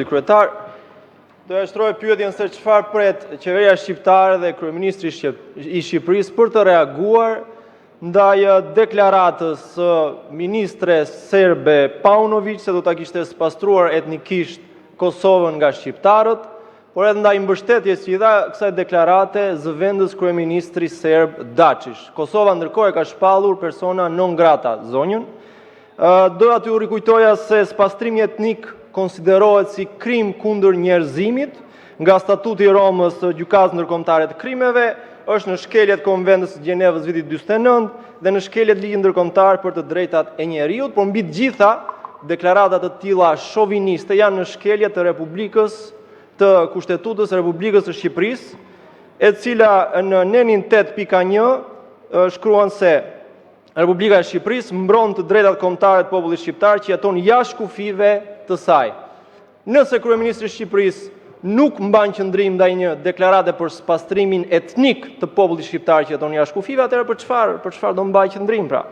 Kryetar, do e shtroj pyetjen se çfarë pret qeveria shqiptare dhe kryeministri i Shqipërisë për të reaguar ndaj deklaratës së ministre serbe Paunović se do ta kishte spastruar etnikisht Kosovën nga shqiptarët, por edhe ndaj mbështetjes që i dha kësaj deklarate zëvendës kryeministri serb Dačić. Kosova ndërkohë ka shpallur persona non grata zonjën. Doja t'ju rikujtoja se spastrimi etnik konsiderohet si krim kundër njerëzimit nga Statuti i Romës së Gjykatës Ndërkombëtare të Krimeve, është në shkeljet Konventës së Gjenevës vitit 49 dhe në shkeljet ligjit ndërkombëtar për të drejtat e njeriut, por mbi të gjitha deklaratat të tilla shoviniste janë në shkeljet të Republikës të Kushtetutës së Republikës së Shqipërisë, e cila në nenin 8.1 shkruan se Republika e Shqipërisë mbron të drejtat kombëtare të popullit shqiptar që jeton jashtë kufive të saj. Nëse kryeministri i Shqipërisë nuk mban qëndrim ndaj një deklarate për spastrimin etnik të popullit shqiptar që jeton jashtë kufive, atëherë për çfarë do mbaj qëndrim pra?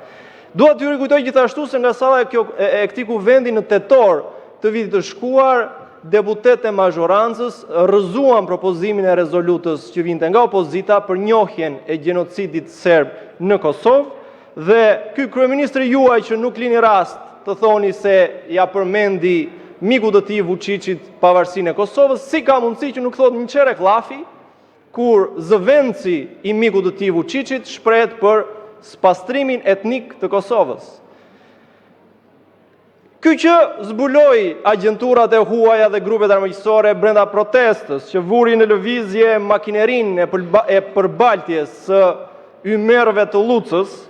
Dua t'ju rikujtoj gjithashtu se nga salla e këtij kuvendi në tetor të vitit të shkuar, deputetët e mazhorancës rrëzuan propozimin e rezolutës që vinte nga opozita për njohjen e gjenocidit serb në Kosovë, dhe ky kryeministri juaj që nuk lini rast të thoni se ja përmendi miku të tij Vučićit pavarësinë e Kosovës, si ka mundësi që nuk thot një çerek llafi kur zëvendësi i mikut të tij Vučićit shprehet për spastrimin etnik të Kosovës. Ky që zbuloi agjenturat e huaja dhe grupet armiqësore brenda protestës që vuri në lëvizje makinerinë e përbaltjes së ymerëve të Lucës,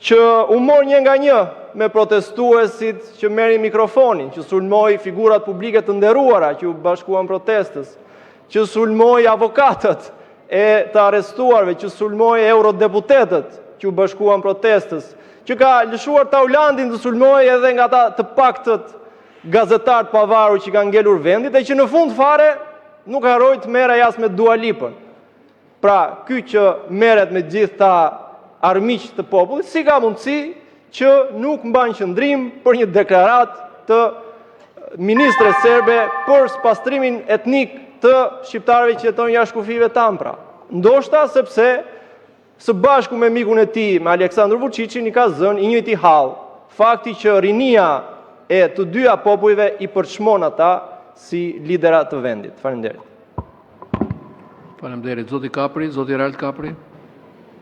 që u mor një nga një me protestuesit që merrin mikrofonin, që sulmoi figurat publike të nderuara që u bashkuan protestës, që sulmoi avokatët e të arrestuarve, që sulmoi eurodeputetët që u bashkuan protestës, që ka lëshuar Taulandin të sulmoi edhe nga ata të paktët gazetarë të pavarur që kanë ngelur vendit, e që në fund fare nuk harroi të merrej as me Dua Lipën. Pra, ky që merret me gjithë ta armiq të popullit, si ka mundësi që nuk mban qëndrim për një deklarat të ministre serbe për spastrimin etnik të shqiptarëve që jetojnë jashtë kufive tan pra. Ndoshta sepse së bashku me mikun e tij, me Aleksandr Vučićin, i ka zënë i njëjti hall fakti që rinia e të dyja popujve i përçmon ata si lidera të vendit. Faleminderit. Faleminderit. Zoti Kapri, zoti Ralt Kapri.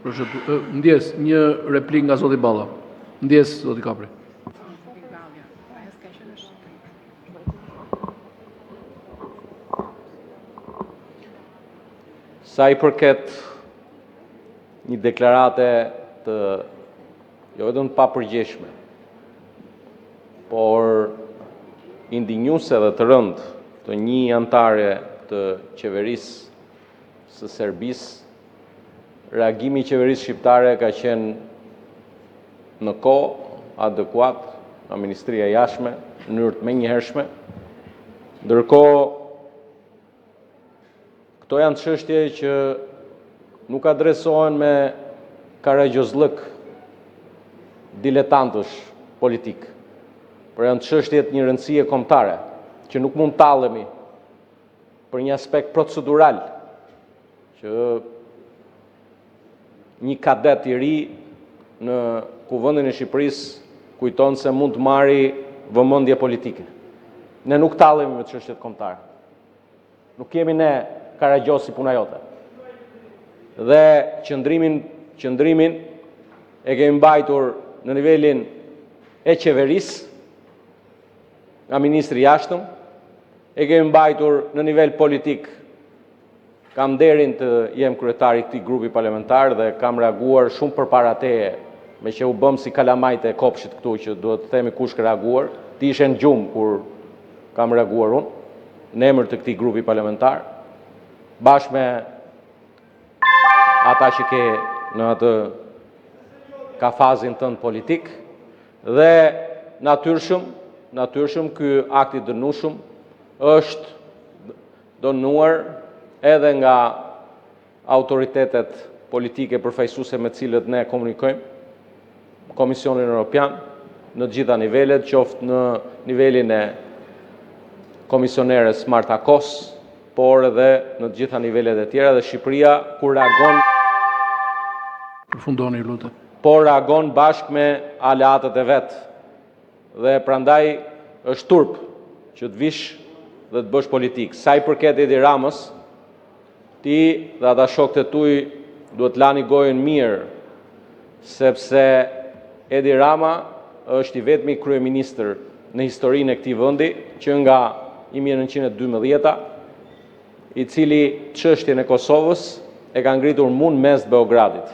Ndjes, një replik nga zoti Balla. Ndjes, zoti Kapri. Sa i përket një deklarate të jo vetëm papërgjeshme, por indinjuese dhe të rëndë të një antare të qeverisë së Serbisë, reagimi i qeverisë shqiptare ka qenë në kohë adekuat nga Ministria e Jashtme, në mënyrë të menjëhershme. Ndërkohë, këto janë çështje që nuk adresohen me karagjozllëk diletantësh politik, por janë çështje të një rëndësie kombëtare, që nuk mund tallemi për një aspekt procedural, që një kadet i ri në Kuvendin e Shqipërisë kujton se mund të marrë vëmendje politike. Ne nuk tallemi me çështjet kombëtare. Nuk jemi ne karagjos si puna jote. Dhe qëndrimin e kemi mbajtur në nivelin e qeverisë, nga ministri i jashtëm, e kemi mbajtur në nivel politik. Kam nderin të jem kryetari i këtij grupi parlamentar dhe kam reaguar shumë përpara teje, me që u bëm si kalamajt e kopshit këtu që duhet të themi kush ka reaguar. Ti ishe në gjumë kur kam reaguar unë, në emër të këtij grupi parlamentar, bashkë me ata që ke në atë kafazin tënd politik, dhe natyrshëm ky akt i dënueshëm është dënuar edhe nga autoritetet politike përfaqësuese me cilët ne komunikojmë, Komisionin Evropian, në gjitha nivelet, qoftë në nivelin e komisioneres Marta Kos, por edhe në të gjitha nivelet e tjera dhe Shqipëria kur reagon Përfundoni, lutem. por reagon bashkë me aleatët e vetë. Dhe prandaj është turp që të vish dhe të bësh politikë. Sa i përket Edi Ramës, ti dhe ata shokët e tuaj duhet lani gojën mirë, sepse Edi Rama është i vetmi kryeministër në historinë e këtij vendi që nga 1912 i cili çështjen e Kosovës e ka ngritur mes Beogradit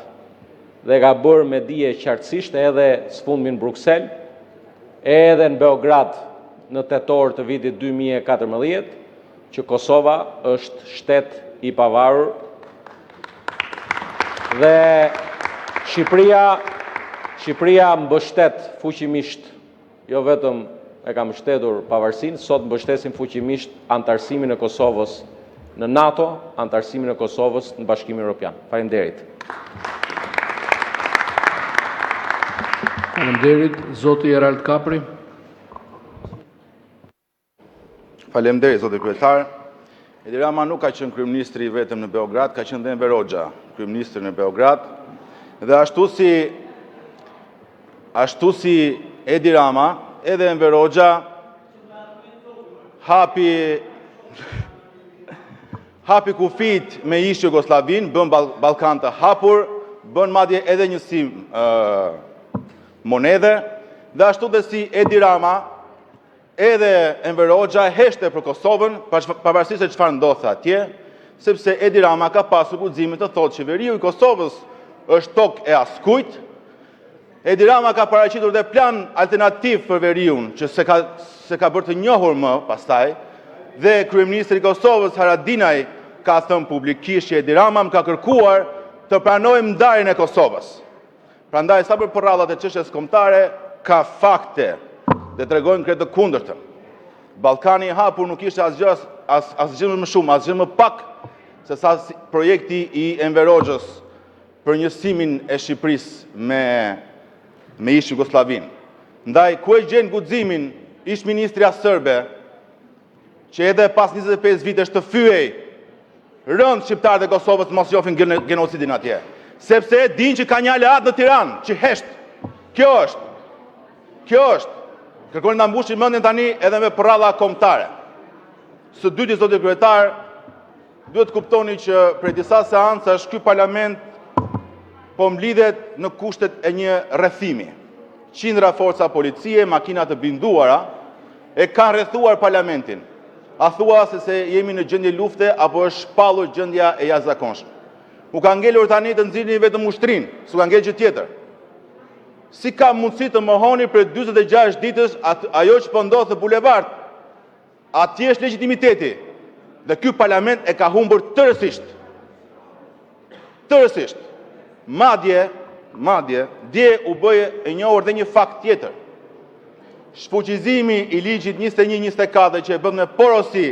dhe ka bërë me dije qartësisht edhe sfundmi në Bruksel, edhe në Beograd në tetor të vitit 2014 që Kosova është shtet i pavarur dhe Shqipëria mbështet fuqimisht, jo vetëm e ka mbështetur pavarësinë, sot mbështesim fuqimisht antarësimin e Kosovës në NATO, antarësimin e Kosovës në Bashkimin Evropian. Faleminderit. Faleminderit, zoti Erald Kapri. Faleminderit, zoti kryetar. Edi Rama nuk ka qenë kryeministri vetëm në Beograd, ka qenë dhe Enver Hoxha, kryeministri në Beograd. Dhe ashtu si Edi Rama, edhe Enver Hoxha hapi kufit me ish Jugoslavin, bën Ballkan të hapur, bën madje edhe një si monedhe, dhe ashtu dhe si Edi Rama, edhe Enver Hoxha heshte për Kosovën, pavarësisht se çfarë ndodhte atje, sepse Edi Rama ka pasur guximin të thotë qeveriu i Kosovës është tokë e askujt. Edi Rama ka paraqitur dhe plan alternativ për veriun, që se ka bërë të njohur më pastaj, dhe kryeministri i Kosovës Haradinaj ka thënë publikisht që Edi Rama më ka kërkuar të pranojmë ndarjen e Kosovës. Prandaj sa për porrallat e çështjes kombëtare ka fakte dhe tregojnë krejt të kundërtën. Ballkani i hapur nuk ishte asgjë më shumë, asgjë më pak se sa projekti i Enver Hoxhës për njësimin e Shqipërisë me ish Jugosllavin. Ndaj ku e gjen guximin ish ministrja serbe që edhe pas 25 vitesh të fyej rënd shqiptarët e Kosovës mos jofin genocidin atje. Sepse e din që ka një aleat në Tiranë, që hesht. Kjo është. Kërkojnë ta mbushin mendjen tani edhe me porralla kombëtare. Së dyti, zoti kryetar, duhet kuptoni që prej disa seancash ky parlament po mblidhet në kushtet e një rrethimi. Qindra forca policie, makina të binduara e kanë rrethuar parlamentin. A thua se jemi në gjendje lufte apo është shpallur gjendja e jashtëzakonshme. U ka ngelur tani të nxirrni vetëm ushtrinë, s'u ka ngelur gjë tjetër. Si ka mundësi të mohoni për 46 ditësh ajo që po ndodh në bulevard? Atje është legitimiteti. Dhe ky parlament e ka humbur tërësisht. Tërësisht. Madje, dje u bëje e njohur dhe një fakt tjetër. Shfuqizimi i ligjit 21-24 që e bën me porosi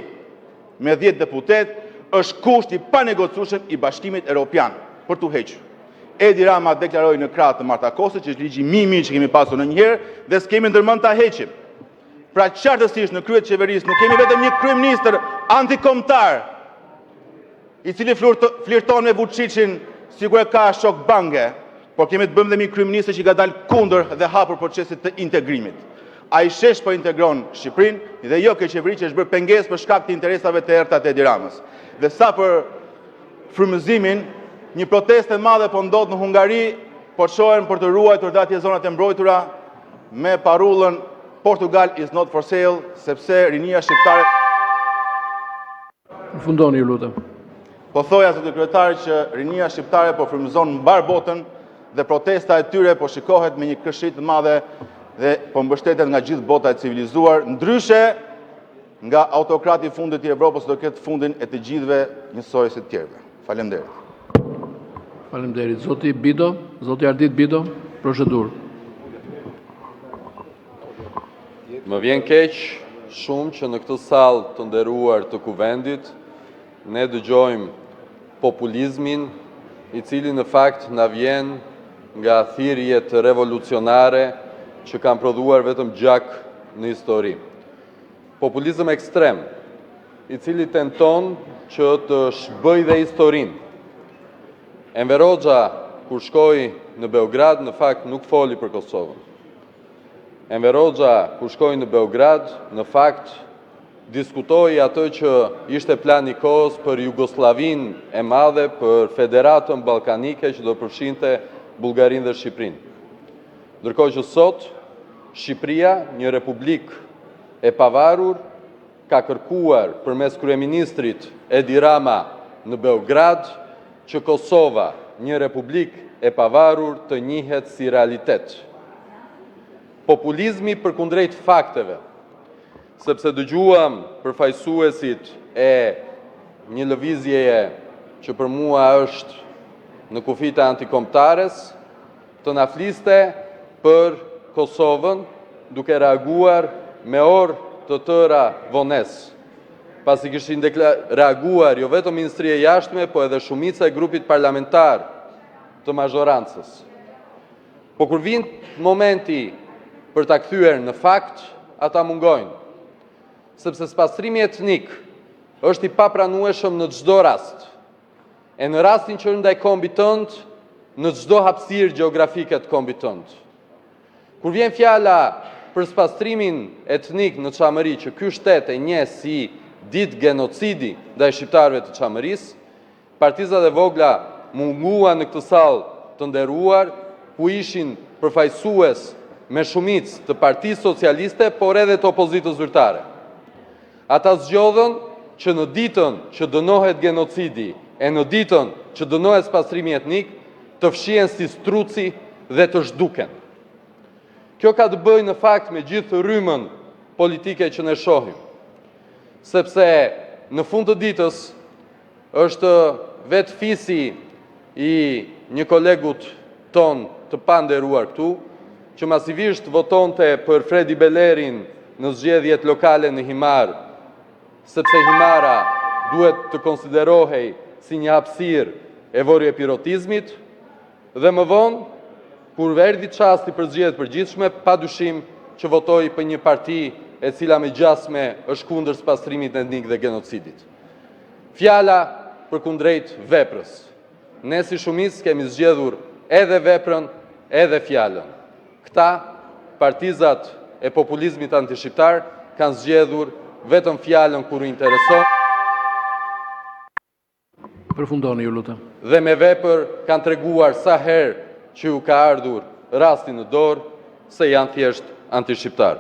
me 10 deputet është kusht i panegocueshëm i Bashkimit Evropian për t'u hequr. Edi Rama deklaroi në krah të Marta Kosës që është ligji më i mirë që kemi pasur ndonjëherë dhe s'kemi ndërmend ta heqim. Pra qartësisht në krye të qeverisë nuk kemi vetëm një kryeministër antikombëtar i cili flirton me Vučićin sikur e ka shok bange, por kemi të bëjmë dhe një kryeministër që ka dalë kundër dhe hapur procesit të integrimit. Ai shesh po integron Shqipërinë dhe jo kjo qeveri që është bërë pengesë për shkak të interesave të errta të Edi Ramës. Dhe sa për frymëzimin, një protestë e madhe po ndodh në Hungari, po shohen për të ruajtur dhe atje zonat e mbrojtura me parullën Portugal is not for sale, sepse rinia shqiptare. Fundoni, ju lutem. Po thoja zoti kryetar që rinia shqiptare po frymëzon mbar botën dhe protesta e tyre po shikohet me një këshit të madhe dhe po mbështetet nga gjithë bota e civilizuar, ndryshe nga autokrati i fundit i Evropës do ketë fundin e të gjithëve njësoj si të tjerëve. Faleminderit. Faleminderit. Zoti Bido, zoti Ardit Bido, procedurë. Më vjen keq shumë që në këtë sallë të nderuar të kuvendit ne dëgjojmë populizmin i cili në fakt na vjen nga thirrjet revolucionare që kanë prodhuar vetëm gjak në histori. Populizëm ekstrem i cili tenton që të shbëj dhe historinë. Enver Hoxha, kur shkoi në Beograd, në fakt nuk foli për Kosovën. Enver Hoxha, kur shkoi në Beograd, në fakt diskutoi atë që ishte plani i kohës për Jugosllavinë e madhe, për Federatën Ballkanike që do përfshinte Bullgarinë dhe Shqipërinë. Ndërkohë që sot Shqipëria, një republikë e pavarur, ka kërkuar përmes kryeministrit Edi Rama në Beograd që Kosova, një republikë e pavarur, të njihet si realitet. Populizmi përkundrejt fakteve, sepse dëgjuam përfaqësuesit e një lëvizjeje që për mua është në kufite antikombëtares, të na fliste për Kosovën duke reaguar me orë të tëra vones, pasi kishin reaguar jo vetëm Ministria e Jashtme, po edhe shumica e grupit parlamentar të mazhorancës. Po kur vjen momenti për ta kthyer në fakt, ata mungojnë, sepse spastrimi etnik është i papranueshëm në çdo rast, e në rastin që ndaj kombit tënd, në çdo hapësirë gjeografike të kombit tënd. Kur vjen fjala për spastrimin etnik në Çamëri, që ky shtet e njeh si ditë genocidi ndaj shqiptarëve të Çamërisë, partizat e vogla munguan në këtë sallë të nderuar, ku ishin përfaqësues me shumicë të Partisë Socialiste, por edhe të opozitës zyrtare. Ata zgjodhën që në ditën që dënohet genocidi e në ditën që dënohet spastrimi etnik, të fshihen si struci dhe të zhduken. Kjo ka të bëjë në fakt me gjithë rrymën politike që ne shohim, sepse në fund të ditës është vetë fisi i një kolegut ton të panderuar këtu, që masivisht votonte për Fredi Belerin në zgjedhjet lokale në Himar, sepse Himara duhet të konsiderohej si një hapësirë e vorje pirotizmit, dhe më vonë, kur erdhi çasti për zgjedhjet përgjithshme, padyshim që votoi për një parti e cila me gjasme është kundër spastrimit etnik dhe genocidit. Fjala përkundrejt veprës. Ne si shumicë kemi zgjedhur edhe veprën, edhe fjalën. Këta, partizat e populizmit antishqiptar, kanë zgjedhur vetëm fjalën kur u intereson. Përfundoni ju lutem. Dhe me vepër kanë treguar sa herë që ju ka ardhur rasti në dorë se janë thjesht antishqiptar.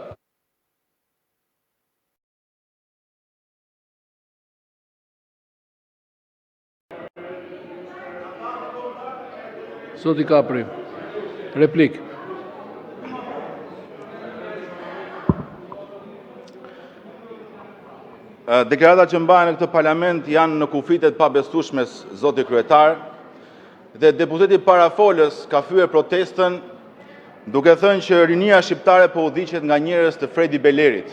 Zoti Kapri, replik. Deklarata që mbajnë në këtë parlament janë në kufitet pabesueshme, zoti kryetar, dhe deputeti parafolës ka fyer protestën duke thënë që rinia shqiptare po udhiqet nga njerëz të Fredi Belerit.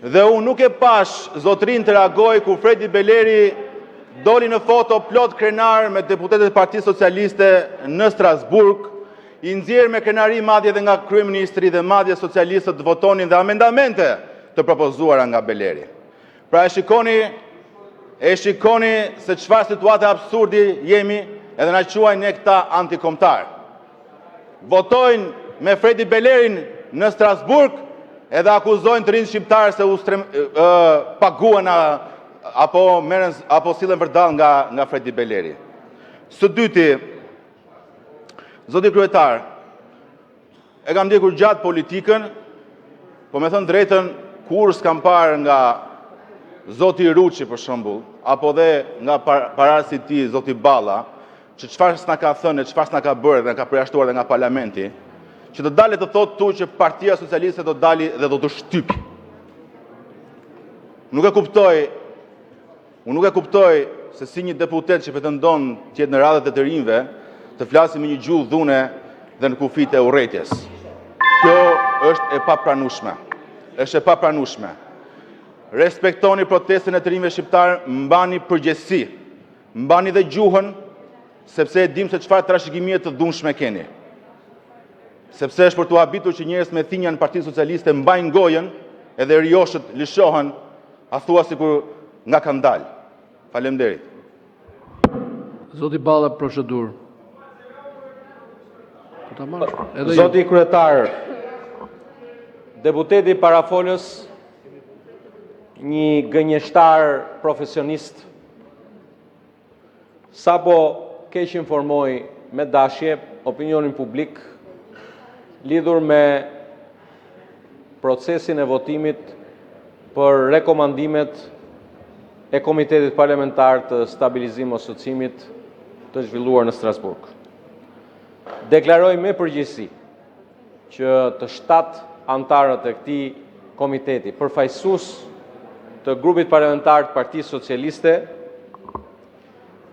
Dhe unë nuk e pash zotrin të reagoj kur Fredi Beleri doli në foto plot krenar me deputetet e Partisë Socialiste në Strasburg, i nxjerr me krenari madje edhe nga kryeministri dhe madje socialistët votonin dhe amendamente të propozuara nga Beleri. Pra e shikoni se çfarë situate absurdi jemi, edhe na quajnë ne këta antikombëtar. Votojnë me Fredi Belerin në Strasburg edhe akuzojnë të rinë shqiptarë se u paguan apo sillen vërdall nga Fredi Beleri. Së dyti, zoti kryetar, e kam ndjekur gjatë politikën, po me thënë drejtën, kur s'kam parë nga zoti Ruçi për shembull, apo dhe nga parasi i tij zoti Balla, që çfarë s'na ka thënë, çfarë s'na ka bërë dhe ka përjashtuar dhe nga parlamenti, që të dalet të thotë tu që Partia Socialiste do dali dhe do të shtypi. Nuk e kuptoj se si një deputet që pretendon të jetë në radhët e të rinjve, të flasim me një gjuhë dhune dhe në kufit e urrëties. Kjo është e papranueshme. Është e papranueshme. Respektoni protestën e të rinjve shqiptar, mbani përgjegjësi, mbani dhe gjuhën, sepse e dim se çfarë trashëgimie të dhunshme keni. Sepse është për t'u habitur që njerëz me thinja në Partinë Socialiste mbajnë gojen, edhe rioshët lëshohen, a thua sikur nga kanë dalë. Faleminderit. Zoti Balla, procedurë. Po ta marrësh. Edhe ju. Zoti kryetar, deputeti parafolës një gënjeshtar profesionist sapo keq informoi me dashje opinionin publik lidhur me procesin e votimit për rekomandimet e Komitetit Parlamentar të Stabilizimit Asociimit të zhvilluar në Strasburg. Deklaroj me përgjegjësi që të 7 antarët e këtij komiteti, përfaqësues të grupit parlamentar të Partisë Socialiste,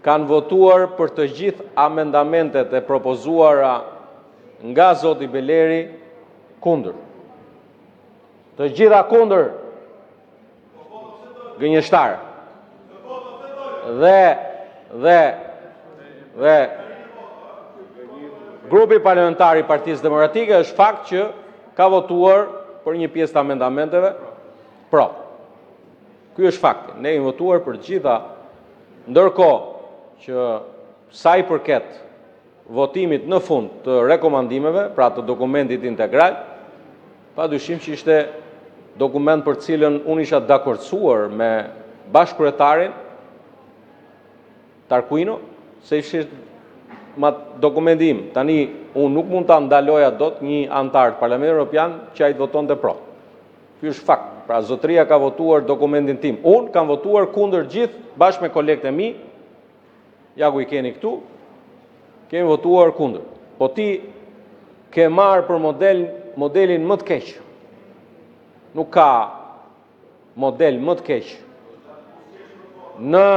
kanë votuar për të gjithë amendamentet e propozuara nga zoti Beleri kundër. Të gjitha kundër. Gënjeshtar. Dhe grupi parlamentar i Partisë Demokratike është fakt që ka votuar për një pjesë të amendamenteve pro. Ky është fakti. Ne kemi votuar për të gjitha, ndërkohë që sa i përket votimit në fund të rekomandimeve, pra të dokumentit integral, padyshim që ishte dokument për cilën unë isha dakordsuar me bashkëkryetarin Tarquino, se ishte dokumenti im. Tani unë nuk mund ta ndaloja dot një antar të Parlamentit Evropian që ai votonte pro. Ky është fakt. Pra zotëria ka votuar dokumentin tim. Unë kam votuar kundër gjithë bashkë me kolegët e mi. Ja ku i keni këtu. Kemi votuar kundër. Po ti ke marrë për modelin më të keq. Nuk ka model më të keq në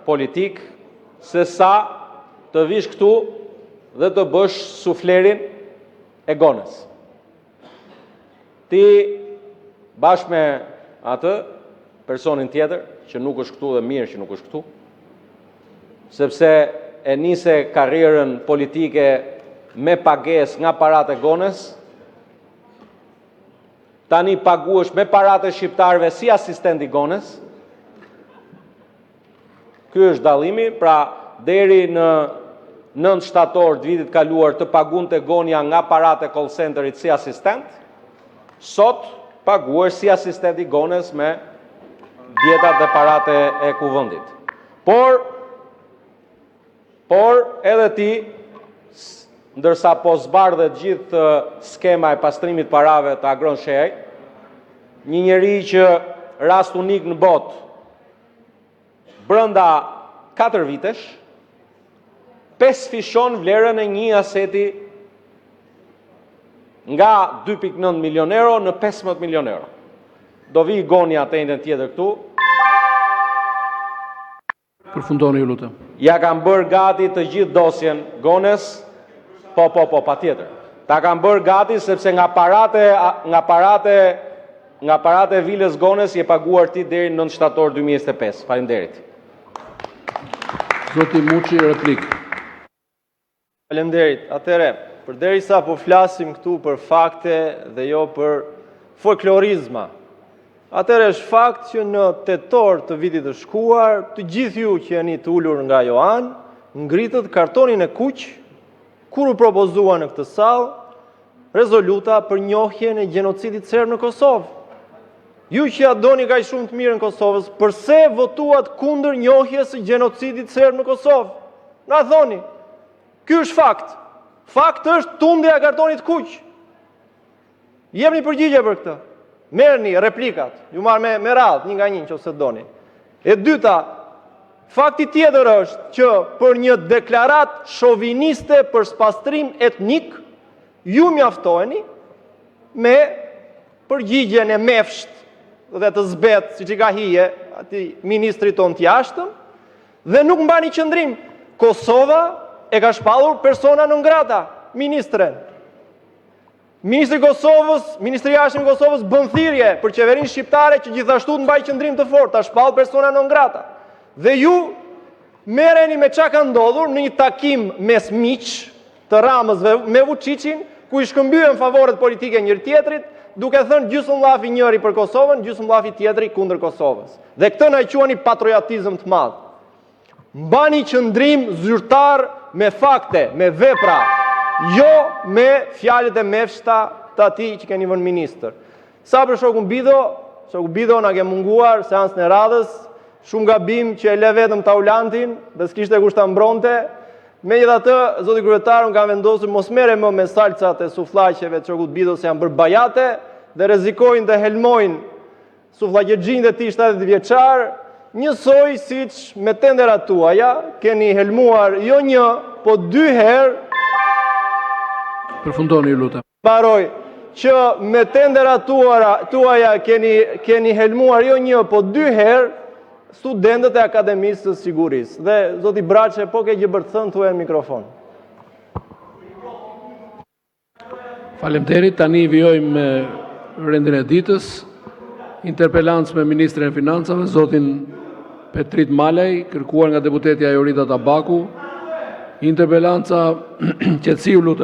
politik se sa të vish këtu dhe të bësh suflerin e gonës. Ti bashkë me atë personin tjetër që nuk është këtu dhe mirë që nuk është këtu, sepse e nise karrierën politike me pagesë nga paratë e gonës, tani paguhesh me paratë e shqiptarëve si asistent i gonës. Ky është dallimi, pra deri në 9 shtator të vitit kaluar të pagunte gonja nga paratë e call centerit si asistent, sot paguhesh si asistent i gonës me dietat dhe paratë e kuvendit. Por edhe ti, ndërsa po zbardhet gjithë skema e pastrimit parave të Agron Shehaj, një njeri që rast unik në botë, brenda 4 vitesh, 5 fishon vlerën e një aseti nga 2.9 milion euro në 15 milion euro. Do vi gonja të ende tjetër këtu. Përfundoni ju lutem. Ja kam bërë gati të gjithë dosjen gonës, po, pa tjetër. Ta kam bërë gati sepse nga parate e vilës gonës je paguar ti deri në 9 shtator 2025. Faleminderit. Zoti Muçi, replik. Faleminderit. Atëre, përderisa po flasim këtu për fakte dhe jo për folklorizma. Atëre është fakt që në tetor të vitit të shkuar, të gjithë ju që jeni të ulur nga Joan, ngritët kartonin e kuq, kur u propozua në këtë sallë rezoluta për njohjen e gjenocidit serb në Kosovë. Ju që ja doni kaq shumë të mirë në Kosovës, përse votuat kundër njohjes së gjenocidit serb në Kosovë? Na thoni. Ky është fakt. Fakt është tundja e kartonit kuq. Jepni përgjigje për këtë. Merrni replikat. Ju marr me radhë, një nga një nëse doni. E dyta, fakti tjetër është që për një deklarat shoviniste për spastrim etnik, ju mjaftoheni me përgjigjen e mefsht dhe të zbet, si që ka hije, ati ministri ton të jashtëm, dhe nuk mbani qëndrim. Kosova e ka shpallur persona non grata, ministren. Ministri i jashtëm i Kosovës bën thirrje për qeverinë shqiptare që gjithashtu të mbajë qëndrim të fortë, ta shpall persona non grata. Dhe ju merreni me çka ka ndodhur në një takim mes miq të Ramës me Vučićin, ku i shkëmbyen favoret politike njëri tjetrit duke thënë gjysmëllafi njëri për Kosovën, gjysmëllafi tjetri kundër Kosovës. Dhe këtë na quani patriotizëm të madh. Mbani qëndrim zyrtar me fakte, me vepra, jo me fjalët e mefshta të atij që keni vënë ministër. Sa për shokun Bido na ke munguar seancën e radhës, shumë gabim që e le vetëm taulantin dhe s'kishte kusht ta mbronte. Megjithatë, zoti kryetar, unë kam vendosur mos merre më me salcat e sufllaqeve të shokut Bido se janë bërë bajate dhe rrezikojnë të helmojnë sufllaqexhin e tij 70 vjeçar, njësoj siç me tenderat tuaja keni helmuar jo një, po 2 herë. Përfundoni, ju lutem. Mbaroj që me tenderat tuaja keni helmuar jo një, po 2 herë studentët e Akademisë së Sigurisë. Dhe zoti Braçe, po ke gjë për të thënë, thuaj në mikrofon. Faleminderit, tani vijojmë rendin e ditës. Interpelancë me Ministrin e Financave, zotin Petrit Malaj, kërkuar nga deputetja Jorita Tabaku. Interpelanca qetësiu, lutem.